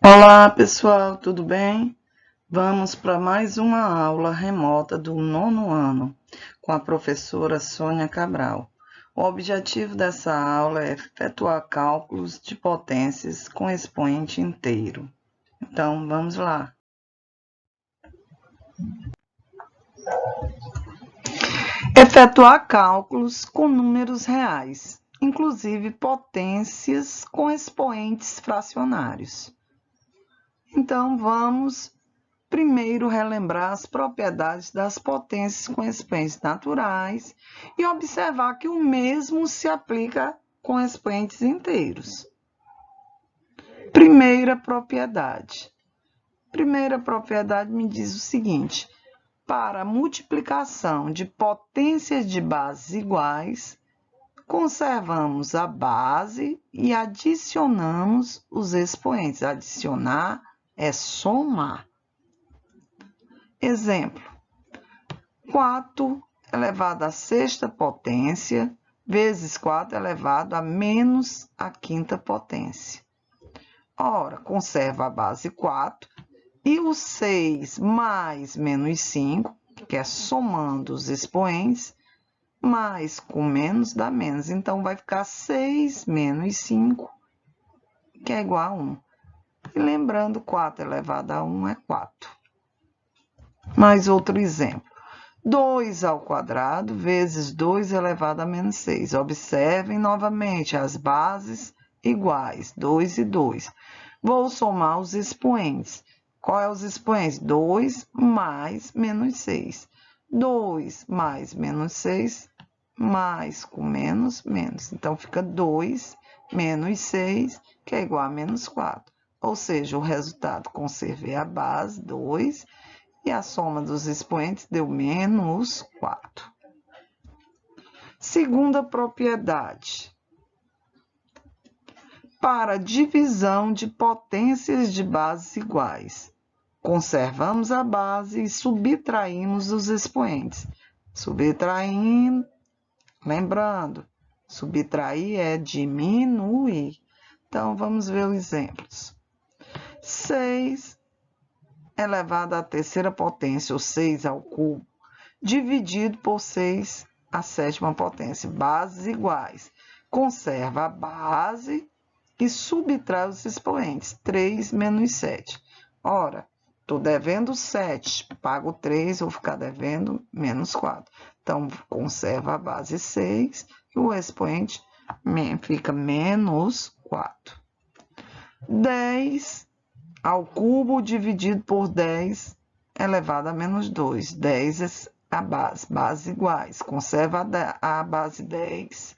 Olá, pessoal, tudo bem? Vamos para mais uma aula remota do nono ano com a professora Sônia Cabral. O objetivo dessa aula é efetuar cálculos de potências com expoente inteiro. Então, vamos lá. Efetuar cálculos com números reais, inclusive potências com expoentes fracionários. Então, vamos primeiro relembrar as propriedades das potências com expoentes naturais e observar que o mesmo se aplica com expoentes inteiros. Primeira propriedade. Primeira propriedade me diz o seguinte: para a multiplicação de potências de bases iguais, conservamos a base e adicionamos os expoentes. Adicionar é somar. Exemplo: 4 elevado à sexta potência vezes 4 elevado a menos a quinta potência. Ora, conserva a base 4 e o 6 mais menos 5, que é somando os expoentes, mais com menos dá menos. Então, vai ficar 6 menos 5, que é igual a 1. E lembrando, 4 elevado a 1 é 4. Mais outro exemplo. 2 ao quadrado vezes 2 elevado a menos 6. Observem novamente as bases iguais, 2 e 2. Vou somar os expoentes. Qual é os expoentes? 2 mais menos 6. 2 mais menos 6, mais com menos, menos. Então, fica 2 menos 6, que é igual a menos 4. Ou seja, o resultado, conservei a base, 2, e a soma dos expoentes deu menos 4. Segunda propriedade. Para divisão de potências de bases iguais, conservamos a base e subtraímos os expoentes. Subtraindo, lembrando, subtrair é diminuir. Então, vamos ver os exemplos. 6 elevado à terceira potência, ou 6 ao cubo, dividido por 6 à sétima potência. Bases iguais. Conserva a base e subtrai os expoentes. 3 menos 7. Ora, estou devendo 7, pago 3, vou ficar devendo menos 4. Então, conserva a base 6 e o expoente fica menos 4. 10 ao cubo dividido por 10 elevado a menos 2. 10 é a base iguais. Conserva a base 10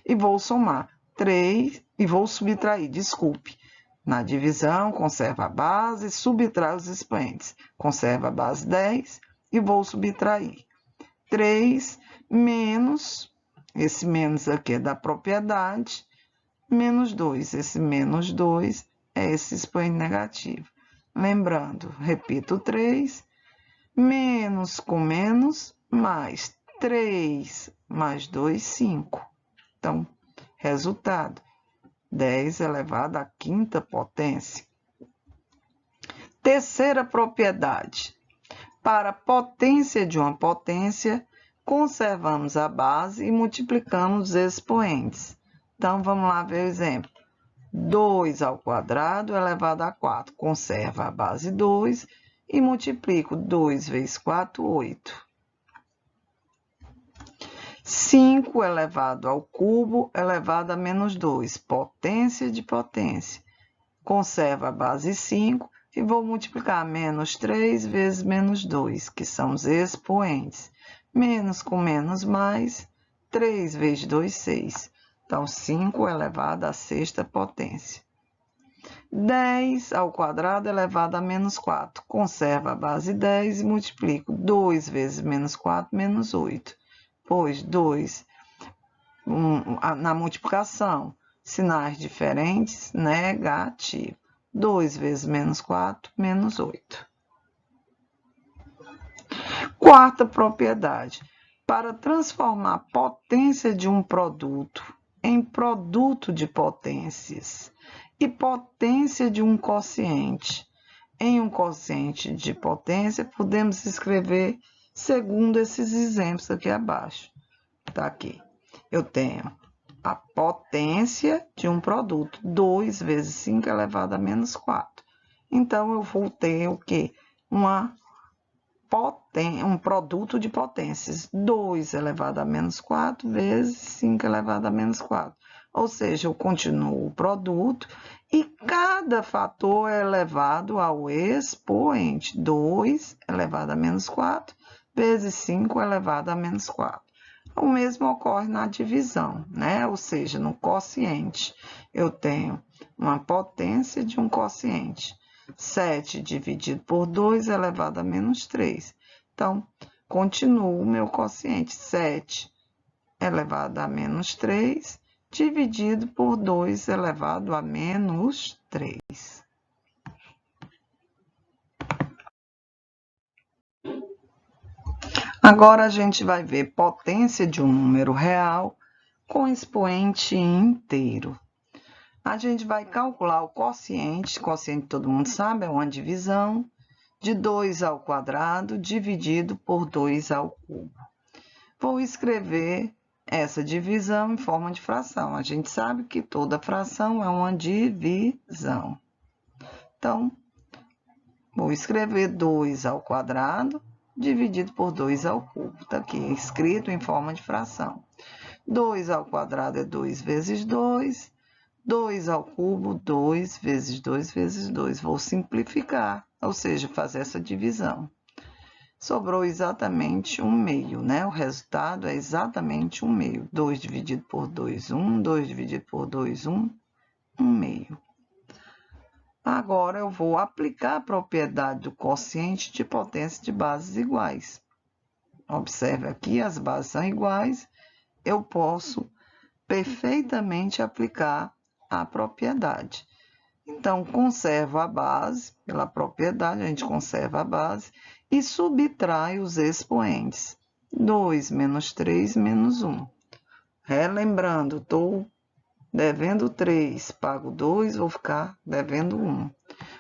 e vou somar 3 e vou subtrair, desculpe. Na divisão, conserva a base, subtrai os expoentes. Conserva a base 10 e vou subtrair. 3 menos, esse menos aqui é da propriedade, menos 2. Esse menos 2 é esse expoente negativo. Lembrando, repito, 3, menos com menos, mais 3 mais 2, 5. Então, resultado, 10 elevado à quinta potência. Terceira propriedade. Para a potência de uma potência, conservamos a base e multiplicamos os expoentes. Então, vamos lá ver o exemplo. 2 ao quadrado elevado a 4. Conserva a base 2 e multiplico 2 vezes 4, 8. 5 elevado ao cubo elevado a menos 2. Potência de potência. Conserva a base 5 e vou multiplicar menos 3 vezes menos 2, que são os expoentes. Menos com menos mais, 3 vezes 2, 6. Então, 5 elevado à sexta potência. 10 ao quadrado elevado a menos 4. Conserva a base 10 e multiplico 2 vezes menos 4, menos 8. Pois 2, na multiplicação, sinais diferentes, negativo. 2 vezes menos 4, menos 8. Quarta propriedade. Para transformar a potência de um produto em produto de potências e potência de um quociente. Em um quociente de potência, podemos escrever segundo esses exemplos aqui abaixo. Tá aqui. Eu tenho a potência de um produto, 2 vezes 5 elevado a menos 4. Então, eu vou ter o quê? Um produto de potências, 2 elevado a menos 4 vezes 5 elevado a menos 4. Ou seja, eu continuo o produto e cada fator é elevado ao expoente, 2 elevado a menos 4 vezes 5 elevado a menos 4. O mesmo ocorre na divisão, né? Ou seja, no quociente, eu tenho uma potência de um quociente. 7 dividido por 2 elevado a menos 3. Então, continuo o meu quociente. 7 elevado a menos 3, dividido por 2 elevado a menos 3. Agora, a gente vai ver potência de um número real com expoente inteiro. A gente vai calcular o quociente todo mundo sabe, é uma divisão, de 2 ao quadrado dividido por 2 ao cubo. Vou escrever essa divisão em forma de fração. A gente sabe que toda fração é uma divisão. Então, vou escrever 2 ao quadrado dividido por 2 ao cubo. Está aqui escrito em forma de fração. 2 ao quadrado é 2 vezes 2. 2 ao cubo, 2 vezes 2 vezes 2. Vou simplificar, ou seja, fazer essa divisão. Sobrou exatamente 1/2, né? O resultado é exatamente 1/2. 2 dividido por 2, 1. 2 dividido por 2, 1. 1/2. Agora, eu vou aplicar a propriedade do quociente de potência de bases iguais. Observe aqui, as bases são iguais. Eu posso perfeitamente aplicar a propriedade. Então, conservo a base, pela propriedade, a gente conserva a base e subtrai os expoentes. 2 menos 3 menos 1. Relembrando, estou devendo 3, pago 2, vou ficar devendo 1.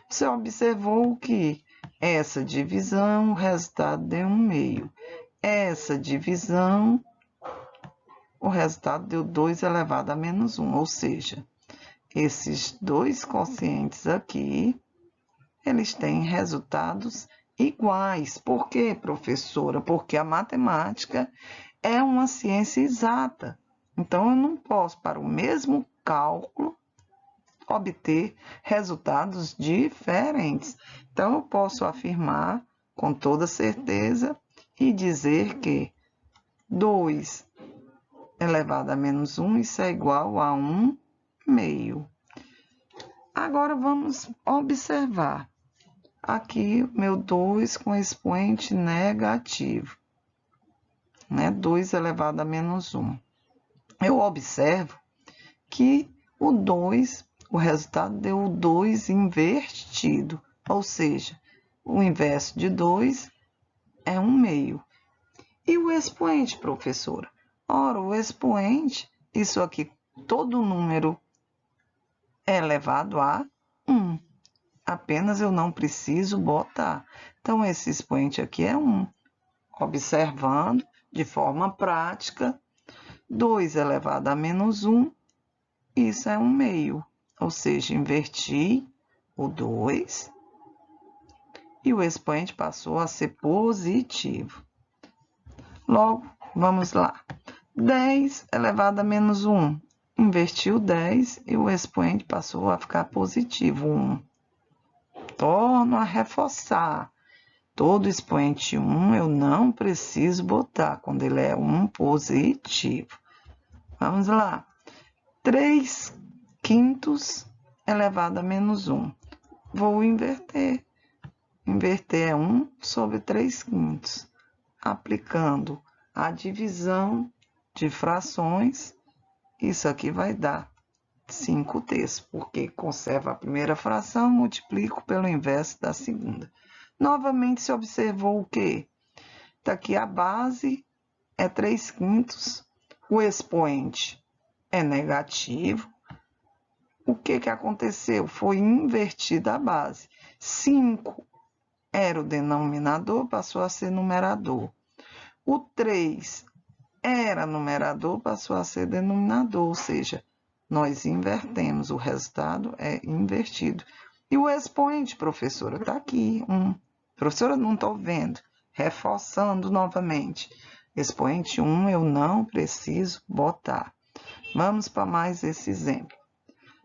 Você observou que essa divisão, o resultado deu 1/2. Essa divisão, o resultado deu 2 elevado a menos 1, ou seja, esses dois quocientes aqui, eles têm resultados iguais. Por quê, professora? Porque a matemática é uma ciência exata. Então, eu não posso, para o mesmo cálculo, obter resultados diferentes. Então, eu posso afirmar com toda certeza e dizer que 2 elevado a menos 1, isso é igual a 1/2. Agora, vamos observar. Aqui, meu 2 com expoente negativo, né? 2 elevado a menos 1. Eu observo que o 2, o resultado deu o 2 invertido, ou seja, o inverso de 2 é 1/2. E o expoente, professora? Ora, o expoente, isso aqui, todo número é elevado a 1. Apenas eu não preciso botar. Então, esse expoente aqui é 1. Observando de forma prática, 2 elevado a menos 1, isso é 1/2. Ou seja, inverti o 2 e o expoente passou a ser positivo. Logo, vamos lá. 10 elevado a menos 1. Inverti o 10 e o expoente passou a ficar positivo, 1. Torno a reforçar. Todo expoente 1 eu não preciso botar quando ele é 1 positivo. Vamos lá. 3/5 elevado a menos 1. Vou inverter. Inverter é 1 sobre 3/5. Aplicando a divisão de frações, isso aqui vai dar 5/3, porque conserva a primeira fração, multiplico pelo inverso da segunda. Novamente, se observou o quê? Está aqui a base é 3/5, o expoente é negativo, o que aconteceu? Foi invertida a base. 5 era o denominador, passou a ser numerador. O 3 era numerador, passou a ser denominador, ou seja, nós invertemos, o resultado é invertido. E o expoente, professora, está aqui. Professora, não estou vendo. Reforçando novamente. Expoente 1 eu não preciso botar. Vamos para mais esse exemplo.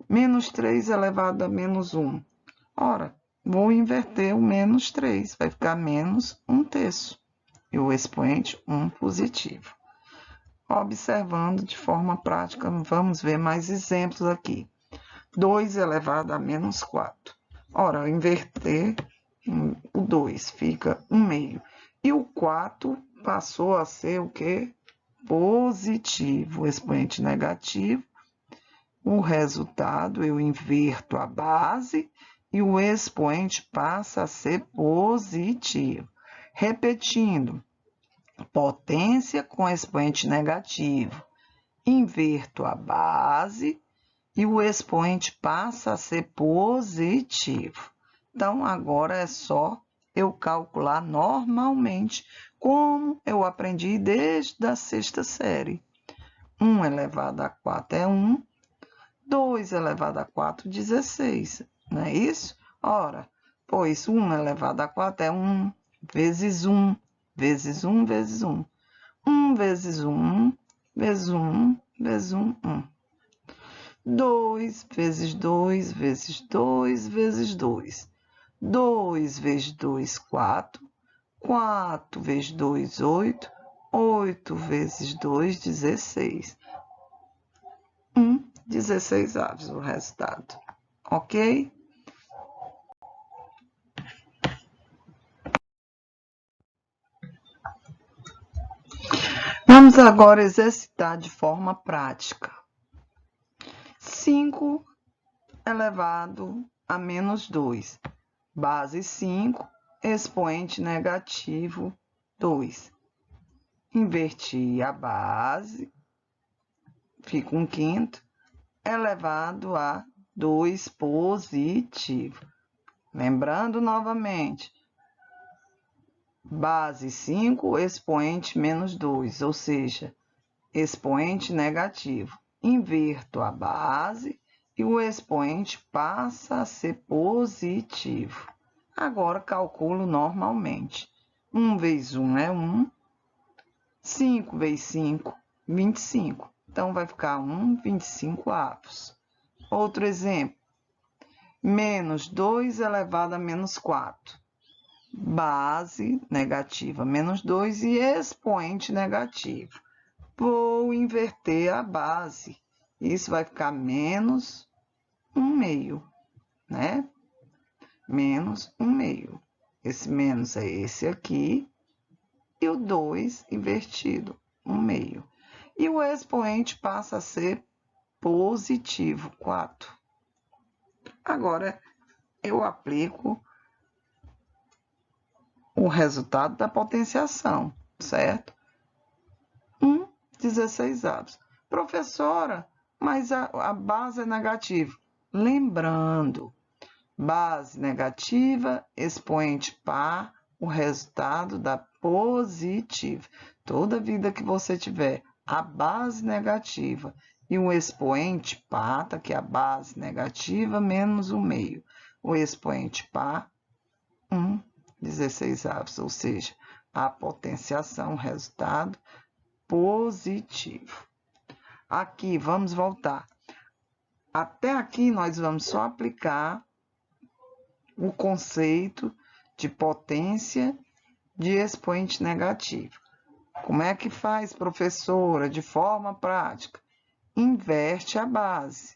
Menos 3 elevado a menos 1. Ora, vou inverter o menos 3, vai ficar menos 1/3. E o expoente 1 positivo. Observando de forma prática, vamos ver mais exemplos aqui. 2 elevado a menos 4. Ora, ao inverter o 2, fica 1/2. E o 4 passou a ser o quê? Positivo. O expoente negativo. O resultado, eu inverto a base e o expoente passa a ser positivo. Repetindo, potência com expoente negativo. Inverto a base e o expoente passa a ser positivo. Então, agora é só eu calcular normalmente, como eu aprendi desde a 6ª série. 1 elevado a 4 é 1. 2 elevado a 4, 16. Não é isso? Ora, pois 1 elevado a 4 é 1 vezes 1, vezes 1, vezes 1. 1 vezes 1, vezes 1, vezes 1, 1. 2 vezes 2, vezes 2, vezes 2. 2 vezes 2, 4. 4 vezes 2, 8. 8 vezes 2, 16. 16avos o resultado. Ok? Vamos agora exercitar de forma prática. 5 elevado a menos 2. Base 5, expoente negativo 2. Inverti a base, fica 1/5, elevado a 2 positivo. Lembrando novamente, base 5, expoente menos 2, ou seja, expoente negativo. Inverto a base e o expoente passa a ser positivo. Agora, calculo normalmente. 1 vezes 1 é 1. 5 vezes 5, 25. Então, vai ficar 1/25avos. Outro exemplo. Menos 2 elevado a menos 4. Base negativa, menos 2 e expoente negativo. Vou inverter a base. Isso vai ficar menos 1/2, né? Menos 1/2. Esse menos é esse aqui. E o 2 invertido, 1/2. E o expoente passa a ser positivo, 4. Agora, eu aplico o resultado da potenciação, certo? 1/16avos. Professora, mas a base é negativa. Lembrando, base negativa, expoente par, o resultado dá positivo. Toda vida que você tiver a base negativa e o expoente par, tá aqui a base negativa menos 1/2. O expoente par, 1/16avos, ou seja, a potenciação, o resultado positivo. Aqui, vamos voltar. Até aqui, nós vamos só aplicar o conceito de potência de expoente negativo. Como é que faz, professora? De forma prática. Inverte a base.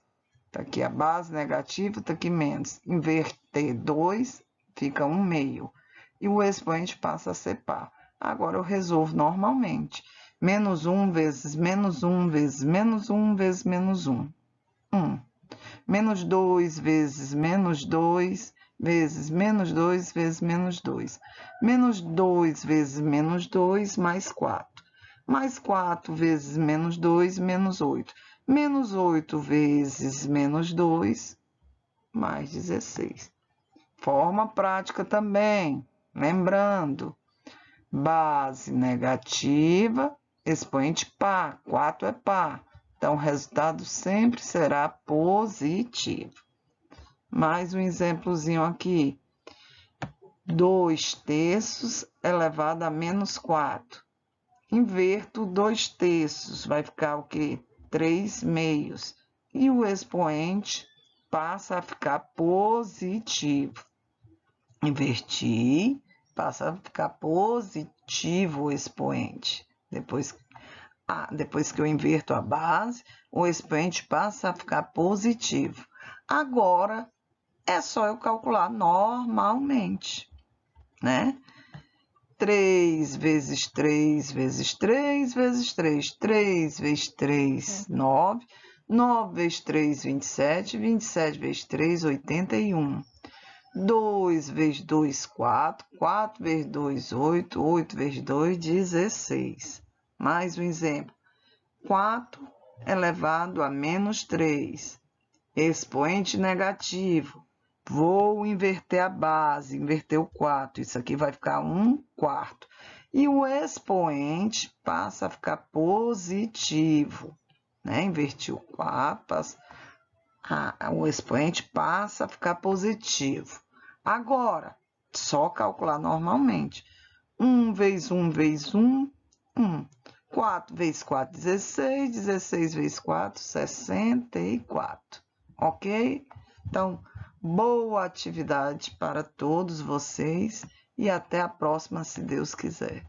Tá aqui a base negativa, tá aqui menos. Inverter 2, fica 1/2. E o expoente passa a ser par. Agora, eu resolvo normalmente. Menos 1 vezes menos 1 vezes menos 1 vezes menos 1. 1. Menos 2 vezes menos 2 vezes menos 2 vezes menos 2. Menos 2 vezes menos 2 mais 4. Mais 4 vezes menos 2, menos 8. Menos 8 vezes menos 2, mais 16. Forma prática também, lembrando, base negativa, expoente par, 4 é par, então o resultado sempre será positivo. Mais um exemplozinho aqui, 2/3 elevado a menos 4. Inverto 2/3, vai ficar o quê? 3/2. E o expoente passa a ficar positivo. Inverti, passa a ficar positivo o expoente. Depois que eu inverto a base, o expoente passa a ficar positivo. Agora, é só eu calcular normalmente, né? 3 vezes 3 vezes 3 vezes 3. 3 vezes 3, 9. 9 vezes 3, 27. 27 vezes 3, 81. 2 vezes 2, 4. 4 vezes 2, 8. 8 vezes 2, 16. Mais um exemplo. 4 elevado a menos 3. Expoente negativo. Vou inverter a base, inverter o 4. Isso aqui vai ficar 1/4. E o expoente passa a ficar positivo, né? Inverti o 4, o expoente passa a ficar positivo. Agora, só calcular normalmente. 1 vezes 1 vezes 1, 1. 4 vezes 4, 16. 16 vezes 4, 64. Ok? Então, boa atividade para todos vocês e até a próxima, se Deus quiser.